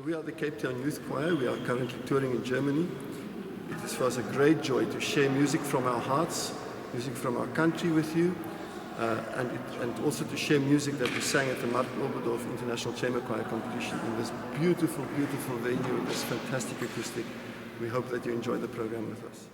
So we are the Cape Town Youth Choir. We are currently touring in Germany. It is for us a great joy to share music from our hearts, music from our country with you, and also to share music that we sang at the Markt Oberdorf International Chamber Choir Competition in this beautiful, beautiful venue with this fantastic acoustic. We hope that you enjoy the program with us.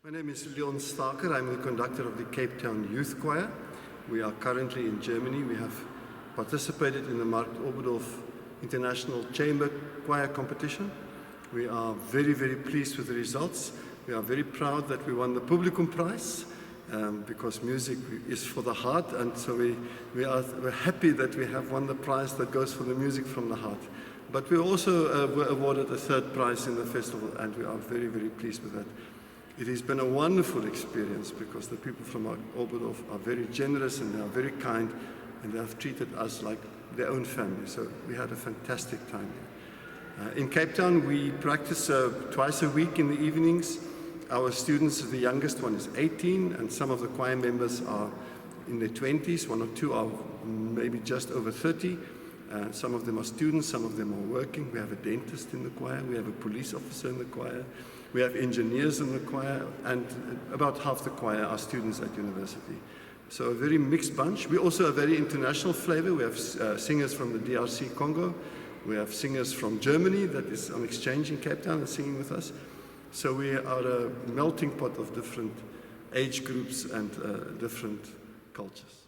My name is Leon Starker. I'm the conductor of the Cape Town Youth Choir. We are currently in Germany. We have participated in the Markt Oberdorf International Chamber Choir Competition. We are very, very pleased with the results. We are very proud that we won the Publikum Prize because music is for the heart, and so we're happy that we have won the prize that goes for the music from the heart. But we also were awarded a third prize in the festival, and we are very, very pleased with that. It has been a wonderful experience because the people from Oberdorf are very generous and they are very kind, and they have treated us like their own family. So we had a fantastic time here. In Cape Town, we practice twice a week in the evenings. Our students, the youngest one is 18, and some of the choir members are in their 20s. One or two are maybe just over 30. Some of them are students, some of them are working. We have a dentist in the choir, we have a police officer in the choir, we have engineers in the choir, and about half the choir are students at university. So a very mixed bunch. We also have a very international flavor. We have singers from the DRC Congo. We have singers from Germany that is on exchange in Cape Town and singing with us. So we are a melting pot of different age groups and different cultures.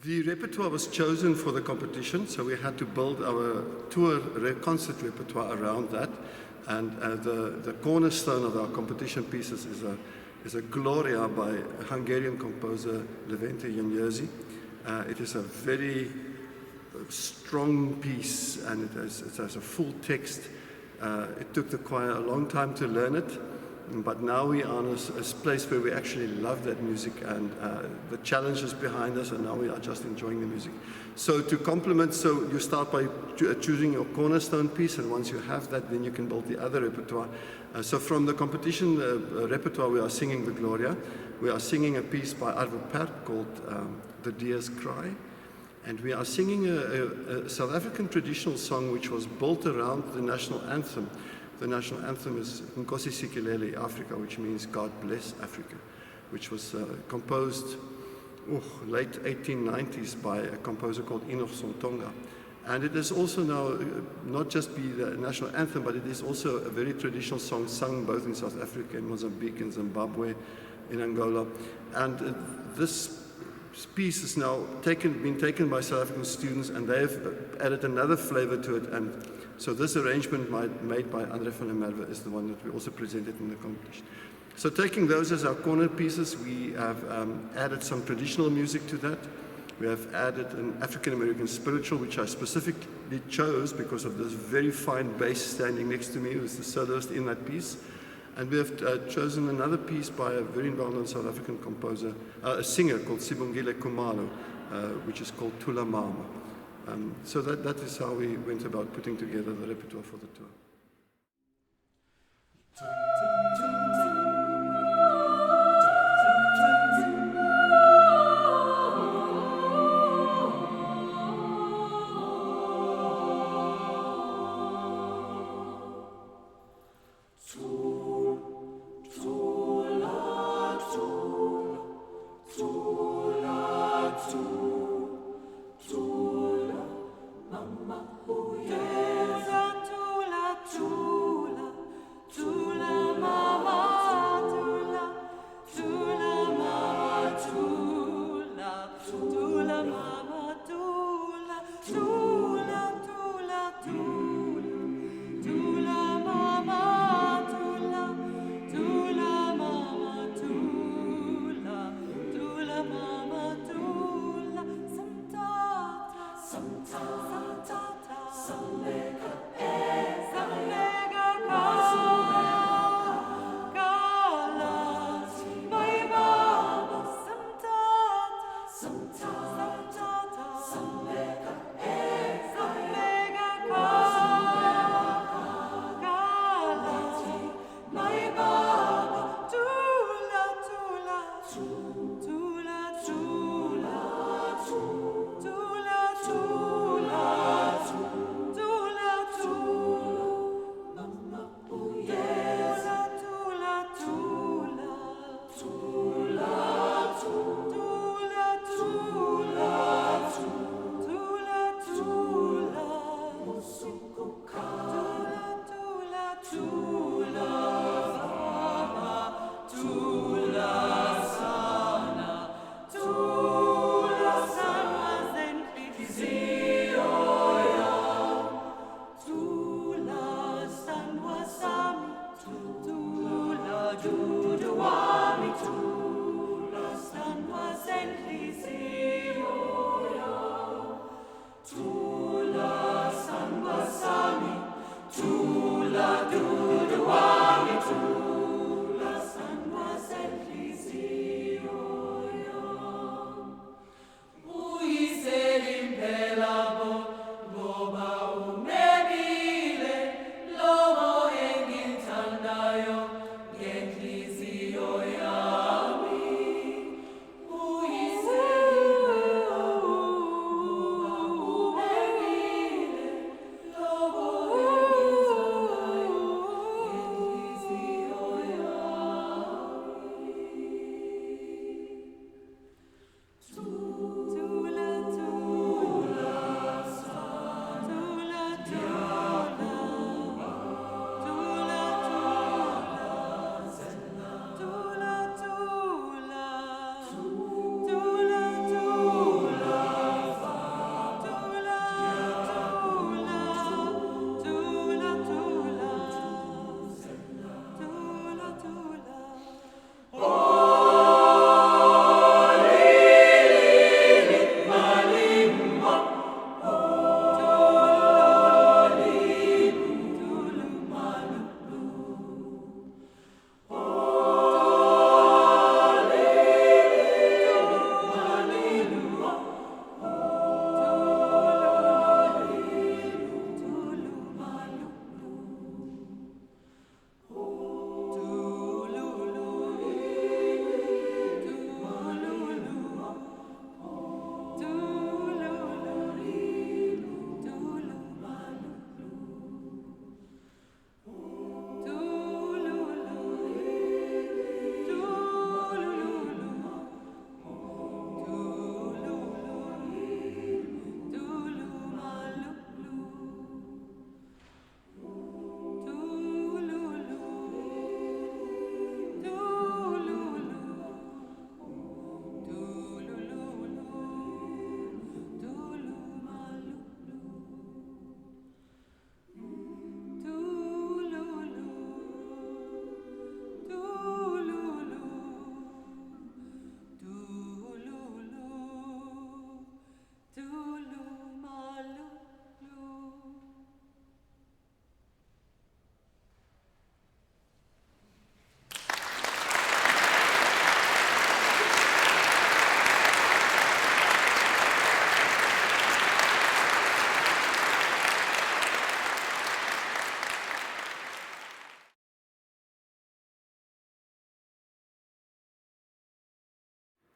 The repertoire was chosen for the competition, so we had to build our tour concert repertoire around that. And the cornerstone of our competition pieces is a Gloria by a Hungarian composer, Levente Janyerzi. It is a very strong piece, and it has a full text. It took the choir a long time to learn it, but now we are in a place where we actually love that music, and the challenges behind us, and now we are just enjoying the music. So to complement, so you start by choosing your cornerstone piece, and once you have that, then you can build the other repertoire. So from the competition repertoire, we are singing the Gloria. We are singing a piece by Arvo Pärt called The Deer's Cry. And we are singing a South African traditional song which was built around the national anthem. The national anthem is Nkosi Sikelele Africa, which means God bless Africa, which was composed late 1890s by a composer called Enoch Sontonga. And it is also now not just be the national anthem, but it is also a very traditional song sung both in South Africa, in Mozambique, in Zimbabwe, in Angola. And this piece has now been taken by South African students, and they have added another flavor to it. And so this arrangement made by Andre van der Merwe is the one that we also presented in the competition. So taking those as our corner pieces, we have added some traditional music to that. We have added an African-American spiritual, which I specifically chose because of this very fine bass standing next to me, who's the soloist in that piece. And we have chosen another piece by a very well-known South African composer, a singer called Sibongile Khumalo, which is called Thula Mama. So that is how we went about putting together the repertoire for the tour.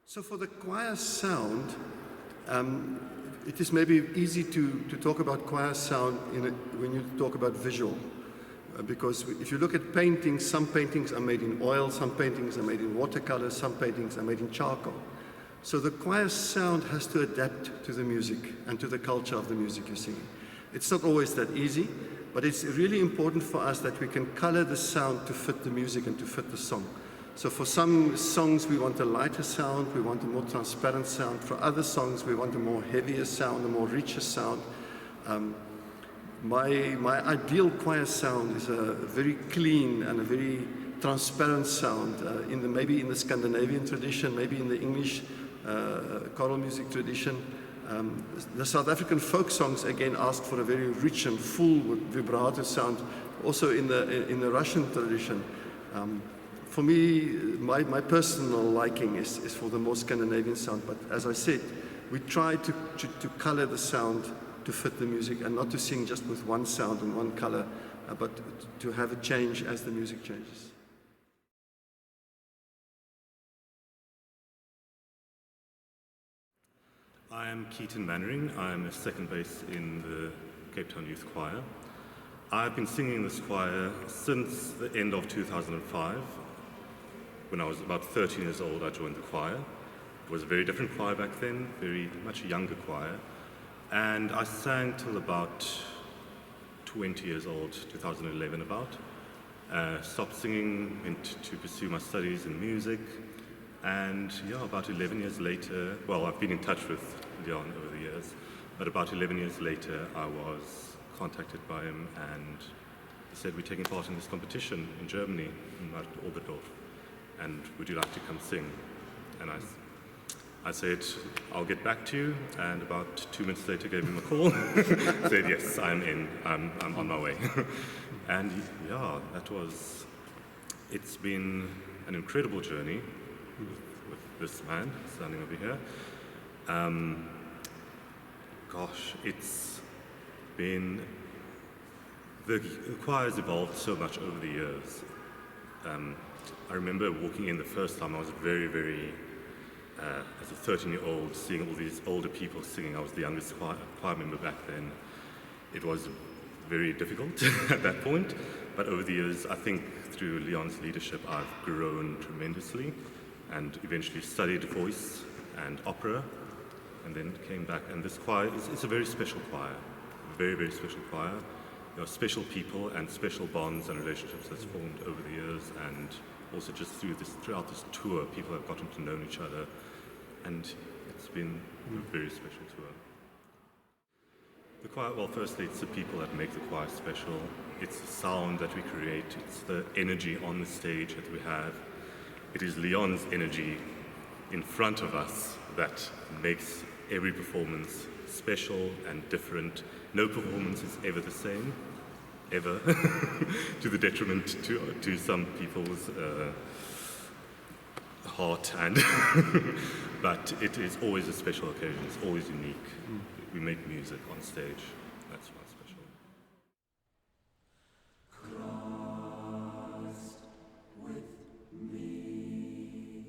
So for the choir sound, it is maybe easy to talk about choir sound when you talk about visual. Because if you look at paintings, some paintings are made in oil, some paintings are made in watercolor, some paintings are made in charcoal. So the choir sound has to adapt to the music and to the culture of the music you're singing. It's not always that easy, but it's really important for us that we can color the sound to fit the music and to fit the song. So for some songs we want a lighter sound, we want a more transparent sound. For other songs we want a more heavier sound, a more richer sound. My ideal choir sound is a very clean and a very transparent sound, maybe in the Scandinavian tradition, maybe in the English choral music tradition. The South African folk songs again ask for a very rich and full vibrato sound, also in the Russian tradition. For me, my personal liking is for the more Scandinavian sound, but as I said, we try to color the sound to fit the music and not to sing just with one sound and one color, but to have a change as the music changes. I am Keaton Manwaring. I'm a second bass in the Cape Town Youth Choir. I've been singing in this choir since the end of 2005. When I was about 13 years old, I joined the choir. It was a very different choir back then, very much a younger choir. And I sang till about 20 years old, 2011 about. Stopped singing, went to pursue my studies in music. And yeah, about 11 years later, well, I've been in touch with Leon over the years, but about 11 years later, I was contacted by him and he said, we're taking part in this competition in Germany, in Oberdorf, and would you like to come sing? And I said, I'll get back to you, and about 2 minutes later gave him a call, said, yes, I'm in, I'm on my way. And yeah, it's been an incredible journey with this man standing over here. It's been, the choir's evolved so much over the years. I remember walking in the first time, I was very, very, as a 13-year-old, seeing all these older people singing. I was the youngest choir member back then. It was very difficult at that point, but over the years, I think through Leon's leadership, I've grown tremendously and eventually studied voice and opera, and then came back. And this choir is a very special choir, very, very special choir. There are special people and special bonds and relationships that's formed over the years, and also just throughout this tour, people have gotten to know each other, and it's been a very special tour. The choir, well, firstly, it's the people that make the choir special. It's the sound that we create. It's the energy on the stage that we have. It is Leon's energy in front of us that makes every performance special and different. No performance is ever the same, ever, to the detriment to some people's heart, and but it is always a special occasion. It's always unique. We make music on stage. That's what's special. Christ with me.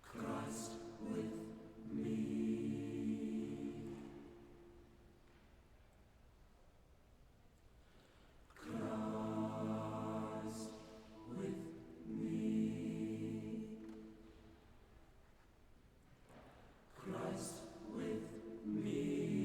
Christ with me. Christ with me. Christ with me.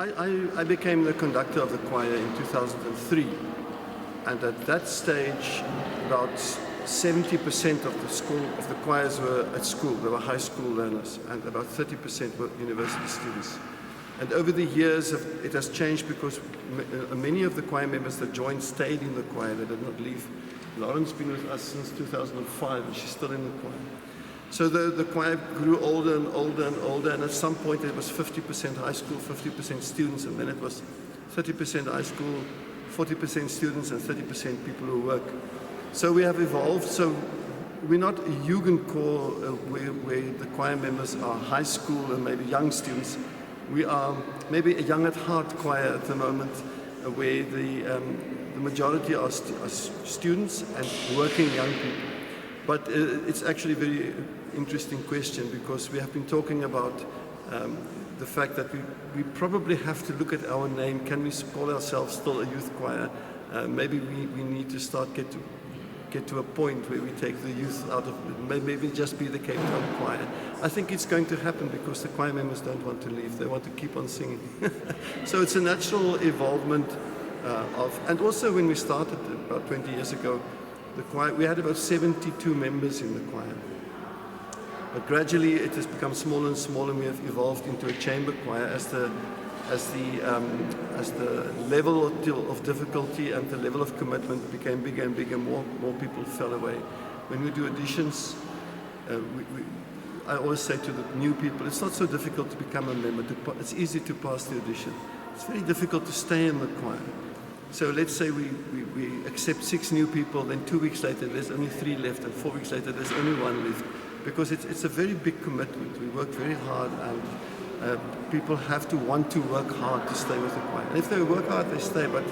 I became the conductor of the choir in 2003, and at that stage, about 70% of the choirs were at school. They were high school learners, and about 30% were university students. And over the years, it has changed because many of the choir members that joined stayed in the choir. They did not leave. Lauren's been with us since 2005, and she's still in the choir. So the choir grew older and older and older, and at some point it was 50% high school, 50% students, and then it was 30% high school, 40% students, and 30% people who work. So we have evolved. So we're not a Jugendchor where the choir members are high school and maybe young students. We are maybe a young at heart choir at the moment, where the majority are students and working young people. But it's actually a very interesting question, because we have been talking about the fact that we probably have to look at our name. Can we call ourselves still a youth choir? Maybe we need to start get to a point where we take the youth out of it. Maybe just be the Cape Town choir. I think it's going to happen because the choir members don't want to leave. They want to keep on singing. So it's a natural evolvement and also when we started about 20 years ago, the choir, we had about 72 members in the choir. But gradually it has become smaller and smaller, and we have evolved into a chamber choir as the level of difficulty and the level of commitment became bigger and bigger. More people fell away. When we do auditions, I always say to the new people, it's not so difficult to become a member. It's easy to pass the audition. It's very difficult to stay in the choir. So let's say we accept 6 new people, then 2 weeks later there's only 3 left, and 4 weeks later there's only 1 left. Because it's a very big commitment. We work very hard, and people have to want to work hard to stay with the choir. And if they work hard, they stay, but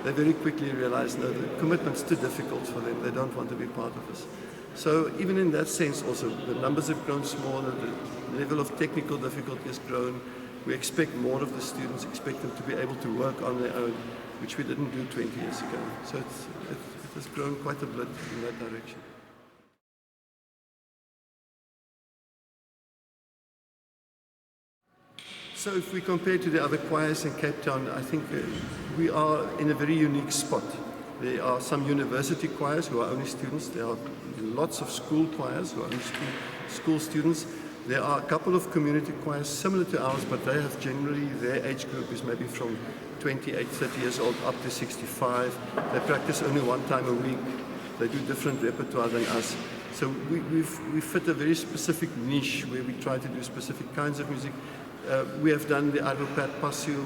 they very quickly realize, no, the commitment's too difficult for them. They don't want to be part of this. So even in that sense also, the numbers have grown smaller, the level of technical difficulty has grown. We expect more of the students, expect them to be able to work on their own, which we didn't do 20 years ago. So it has grown quite a bit in that direction. So if we compare to the other choirs in Cape Town, I think we are in a very unique spot. There are some university choirs who are only students. There are lots of school choirs who are only school students. There are a couple of community choirs similar to ours, but they have generally, their age group is maybe from 28, 30 years old up to 65. They practice only 1 time a week. They do different repertoire than us. So we fit a very specific niche where we try to do specific kinds of music. We have done the Arvo, Pärt,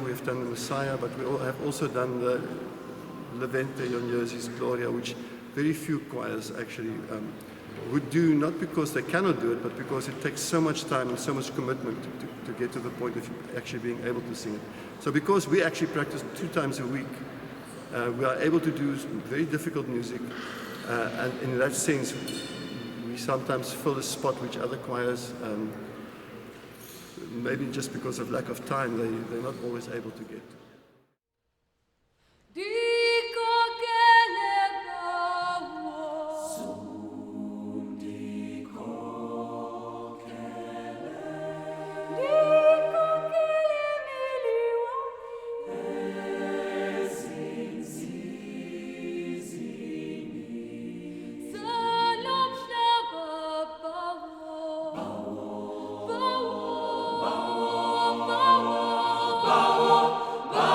we have done the Messiah, but we have also done the Levente, Jonjösis, Gloria, which very few choirs actually would do, not because they cannot do it, but because it takes so much time and so much commitment to get to the point of actually being able to sing it. So because we actually practice 2 times a week, we are able to do very difficult music, and in that sense, we sometimes fill a spot which other choirs, maybe just because of lack of time, they're not always able to get to. Bawo,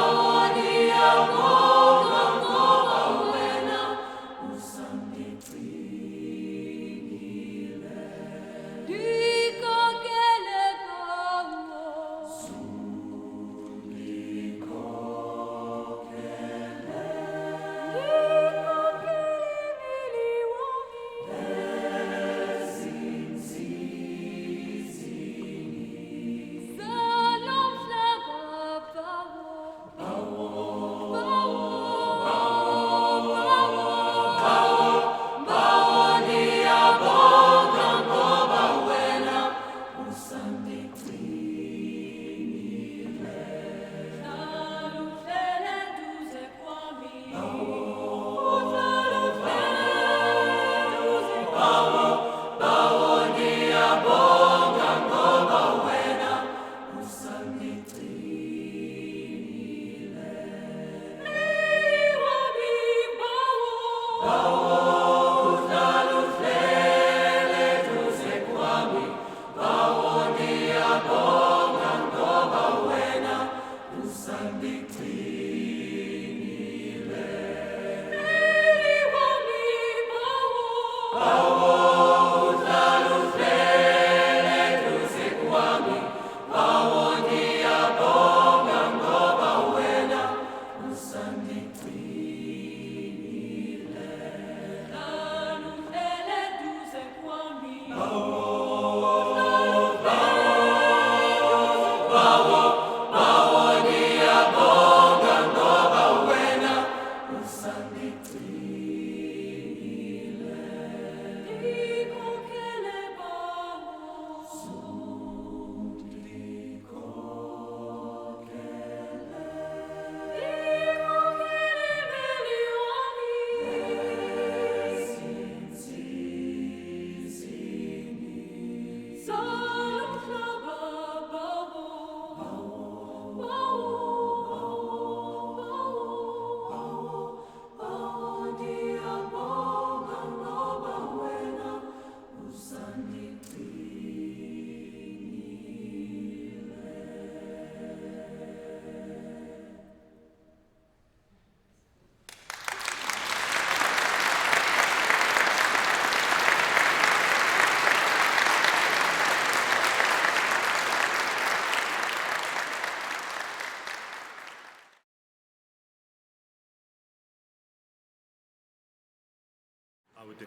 I would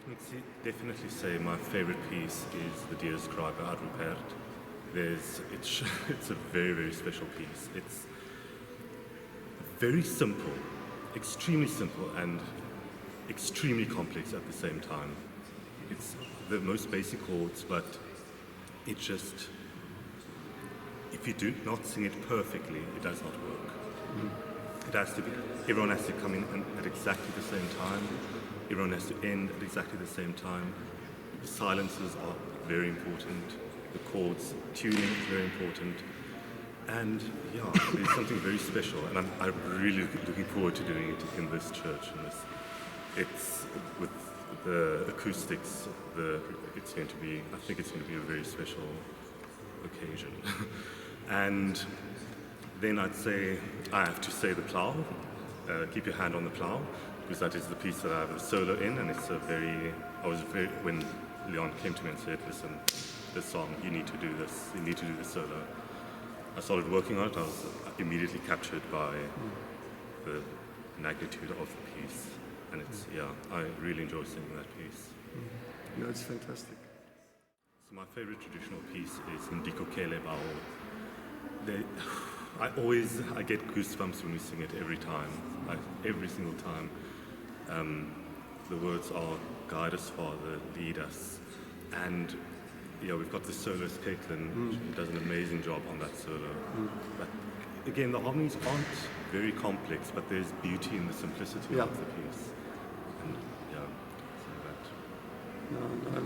definitely say my favorite piece is the Deer's Cry by Arvo Pärt. It's a very, very special piece. It's very simple, extremely simple, and extremely complex at the same time. It's the most basic chords, but it just, if you do not sing it perfectly, it does not work. It has to be, everyone has to come in at exactly the same time. Everyone has to end at exactly the same time. The silences are very important. The chords, tuning is very important. And yeah, there's something very special. And I'm really looking forward to doing it in this church. It's with the acoustics, it's going to be, I think it's going to be a very special occasion. And then I'd say, I have to say the Plow, keep your hand on the Plow, because that is the piece that I have a solo in, and it's when Leon came to me and said, listen, this song, you need to do this solo. I started working on it, I was immediately captured by the magnitude of the piece. And I really enjoy singing that piece. No, it's fantastic. So my favorite traditional piece is Ndikhokhele, Bawo. I get goosebumps when we sing it every time, every single time. The words are, guide us, Father, lead us. And we've got the soloist, Keaton, who does an amazing job on that solo. But again, the harmonies aren't very complex, but there's beauty in the simplicity of the piece. And so that. No,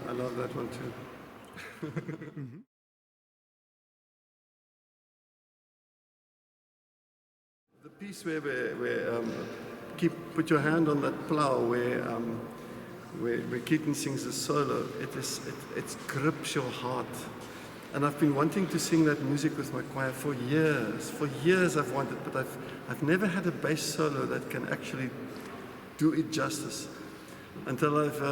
I love that one too. The piece where put your hand on that plow, where Keaton sings the solo, it grips your heart. And I've been wanting to sing that music with my choir for years. For years I've wanted, but I've never had a bass solo that can actually do it justice. Until I've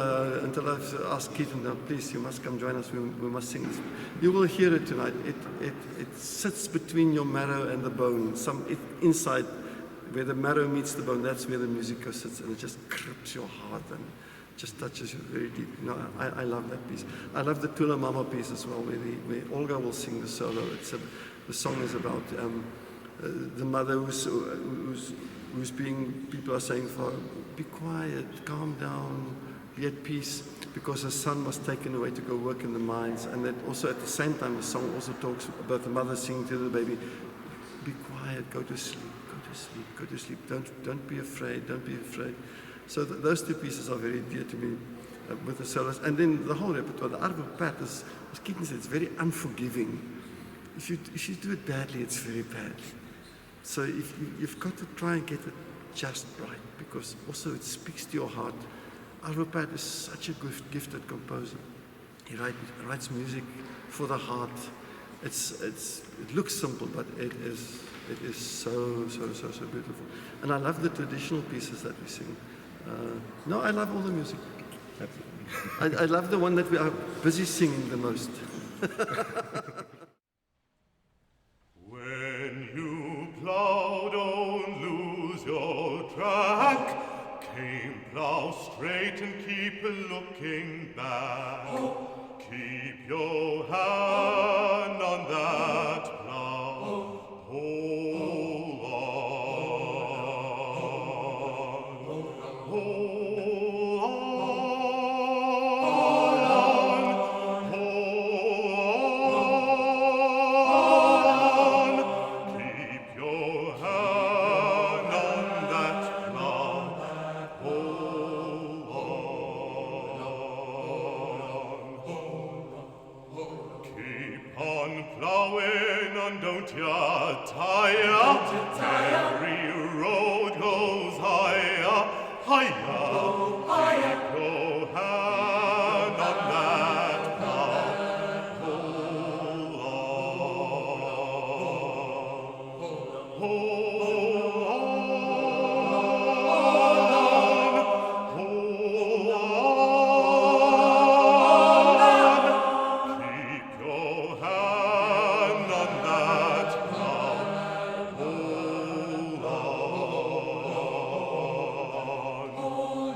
asked Keaton, no, please, you must come join us. We must sing this. You will hear it tonight. It sits between your marrow and the bone. Inside, where the marrow meets the bone, that's where the music sits, and it just grips your heart and just touches you very deep. I love that piece. I love the Thula Mama piece as well, where Olga will sing the solo. The song is about the mother who's being, people are saying for her, be quiet, calm down, be at peace, because her son was taken away to go work in the mines. And that also at the same time, the song also talks about the mother singing to the baby, be quiet, go to sleep, go to sleep, go to sleep, don't be afraid, don't be afraid. So those two pieces are very dear to me with the solos. And then the whole repertoire, the Arvo Pärt, as Keaton said, it's very unforgiving. If you do it badly, it's very bad. So you've got to try and get it just right, because also it speaks to your heart. Arvo Pärt is such a gifted composer. He writes music for the heart. It looks simple, but it is so beautiful. And I love the traditional pieces that we sing. I love all the music. I love the one that we are busy singing the most. When you plow, don't lose your track. Plow straight and keep looking back. Keep your hand on that plow. Hold on. Hold on. Keep your hand on that plow. Hold on. Keep on plowing and don't ya tire. Every road goes higher, higher. Keep your hand on that plow. Hold on. Hold on. Keep your hand on that plow. Hold on.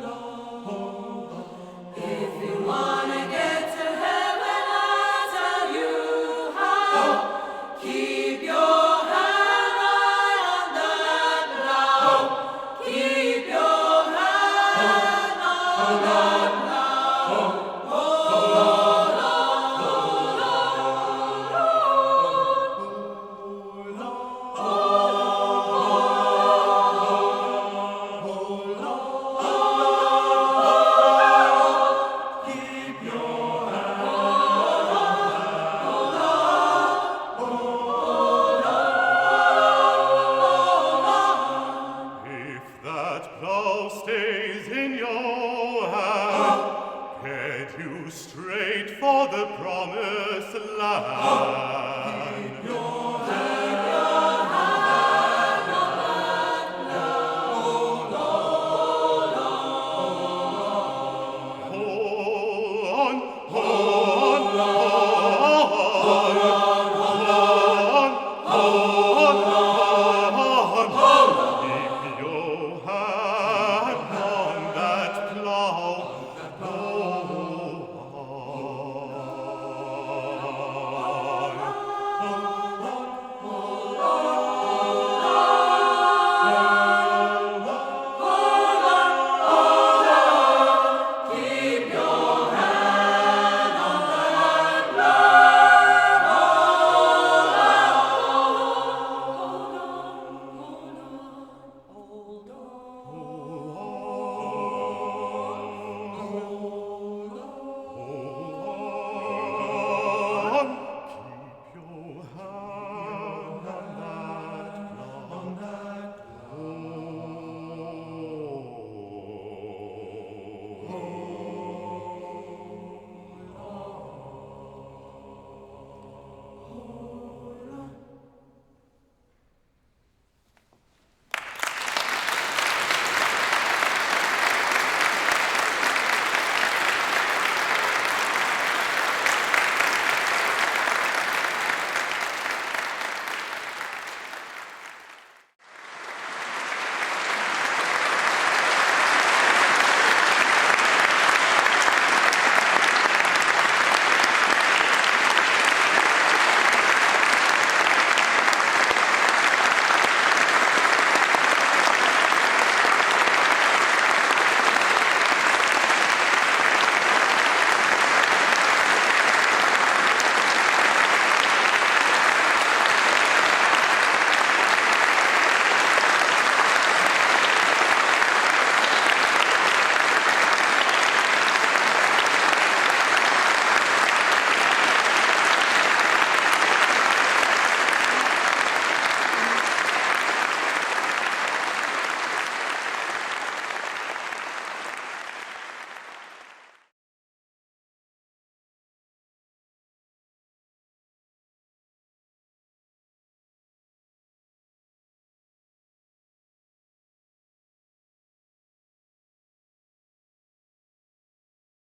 that plow stays in your hand, head you straight for the promised land.